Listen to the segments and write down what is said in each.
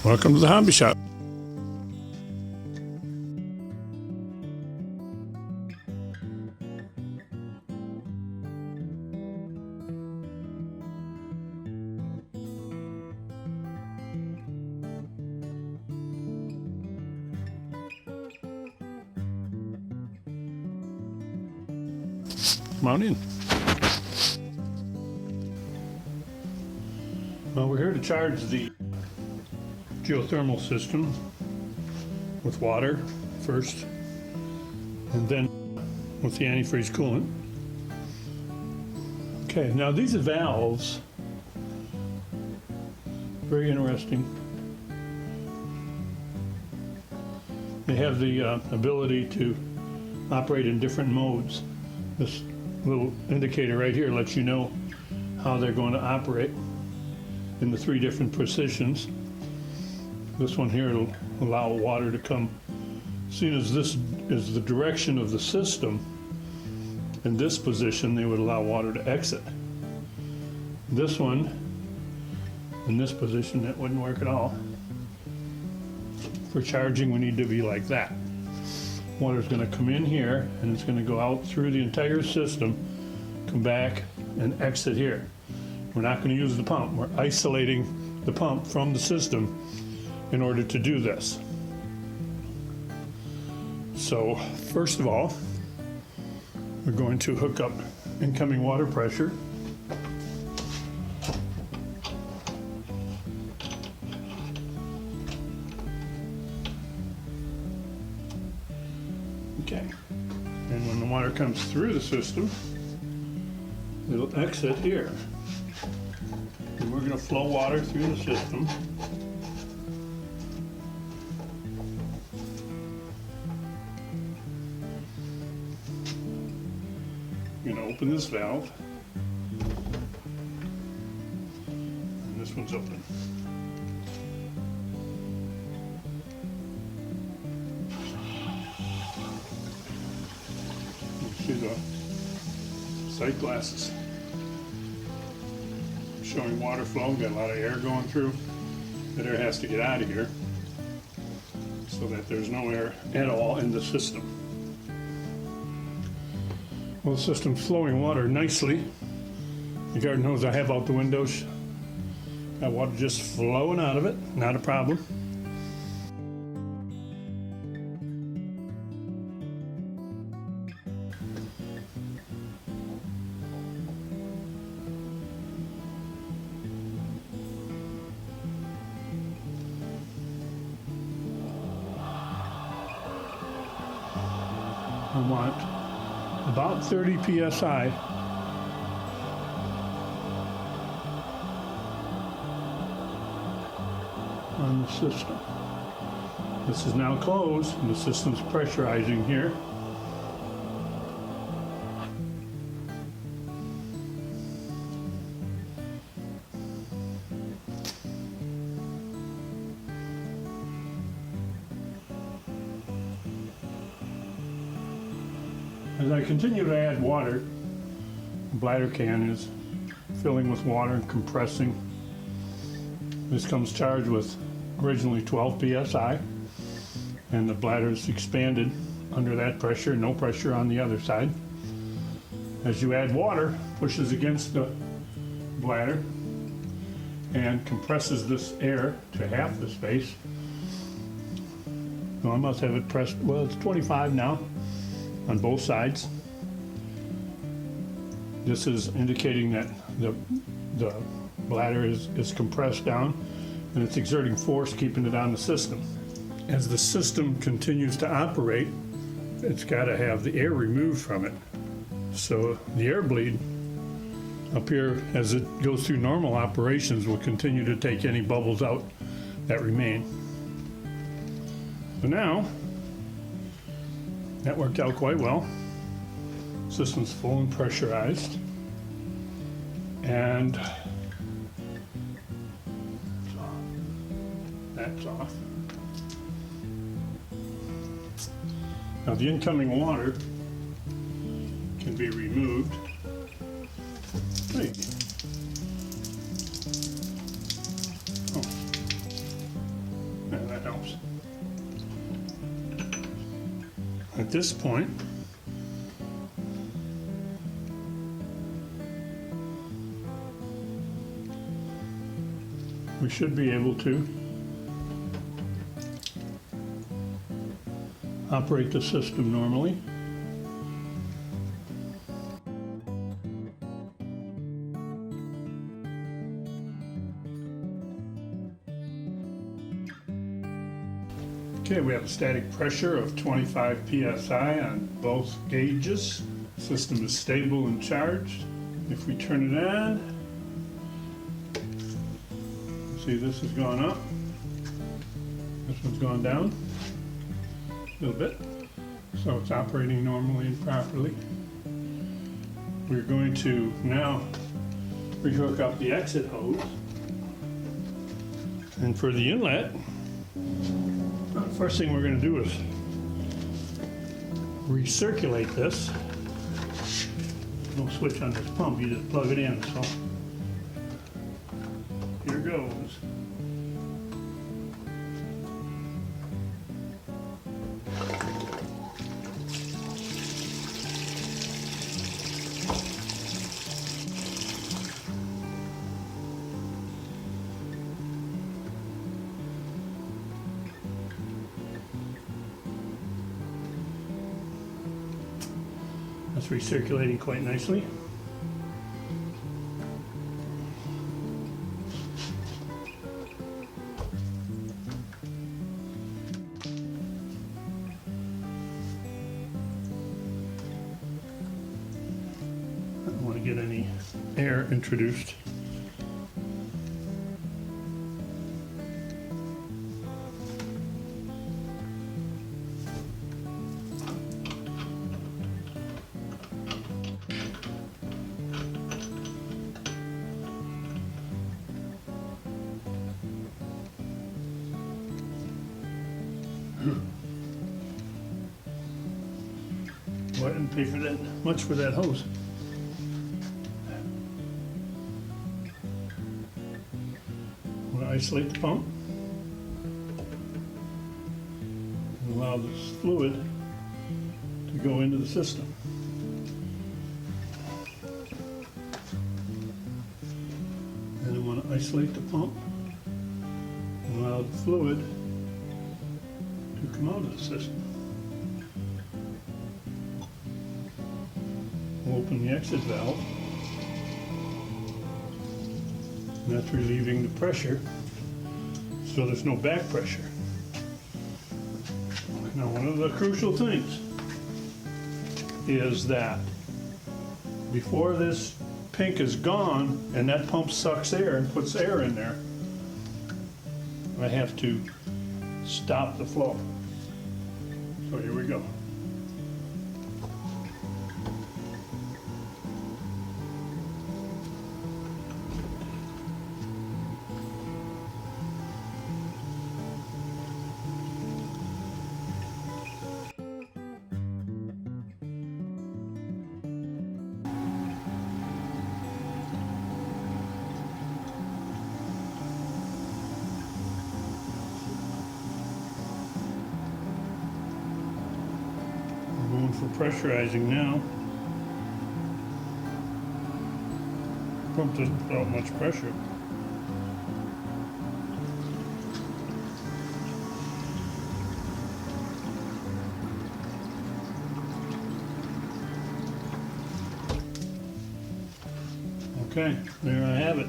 Welcome to the hobby shop. Come on in. Well, we're here to charge the geothermal system with water first, and then with the antifreeze coolant. Okay, now these valves, very interesting. They have the ability to operate in different modes. This little indicator right here lets you know how they're going to operate in the 3 different positions. This one here will allow water to come. Seeing as this is the direction of the system, in this position they would allow water to exit. This one, in this position, that wouldn't work at all. For charging, we need to be like that. Water's going to come in here and it's going to go out through the entire system, come back and exit here. We're not going to use the pump. We're isolating the pump from the system in order to do this. So first of all, we're going to hook up incoming water pressure. Okay, and when the water comes through the system, it'll exit here. And we're going to flow water through the system. I'm going to open this valve, and this one's open. See the sight glasses showing water flow. Got a lot of air going through. That air has to get out of here so that there's no air at all in the system. Well, the system's flowing water nicely. The garden hose I have out the windows, got water just flowing out of it, not a problem. I want about 30 psi on the system. This is now closed and the system's pressurizing here. As I continue to add water, the bladder can is filling with water and compressing. This comes charged with originally 12 psi, and the bladder is expanded under that pressure, no pressure on the other side. As you add water, pushes against the bladder and compresses this air to half the space. So I must have it pressed, well, it's 25 now on both sides. This is indicating that the bladder is compressed down and it's exerting force keeping it on the system. As the system continues to operate, it's got to have the air removed from it. So the air bleed up here, as it goes through normal operations, will continue to take any bubbles out that remain. So now, that worked out quite well. System's full and pressurized. And that's off. Now the incoming water can be removed. At this point, we should be able to operate the system normally. Okay, we have a static pressure of 25 psi on both gauges. System is stable and charged. If we turn it on, see this has gone up. This one's gone down a little bit. So it's operating normally and properly. We're going to now rehook up the exit hose. And for the inlet, first thing we're going to do is recirculate this. No switch on this pump, you just plug it in. So here goes. That's recirculating quite nicely. I don't want to get any air introduced. Well, I didn't pay for that much for that hose. I'm going to isolate the pump and allow this fluid to go into the system. And I want to isolate the pump and allow the fluid to come out of the system. Open the exit valve, and that's relieving the pressure so there's no back pressure. Now, one of the crucial things is that before this pink is gone and that pump sucks air and puts air in there, I have to stop the flow. So here we go. Going for pressurizing now. Pump doesn't put out much pressure. Okay, there I have it.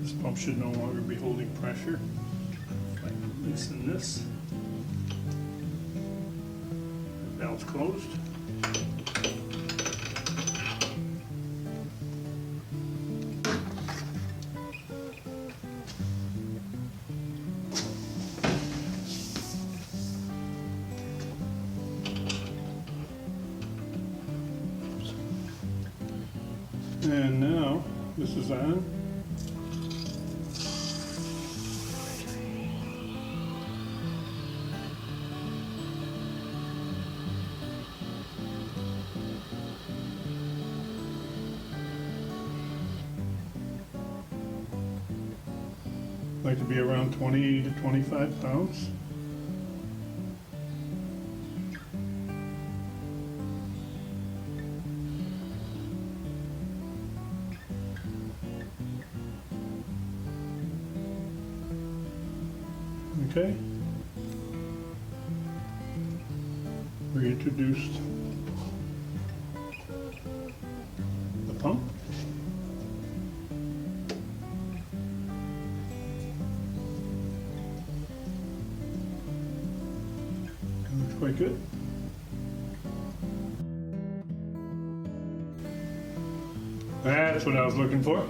This pump should no longer be holding pressure. If I can loosen this. Valve's closed. And now this is on. Like to be around 20 to 25 pounds. Okay. Reintroduced the pump. Looks quite good. That's what I was looking for.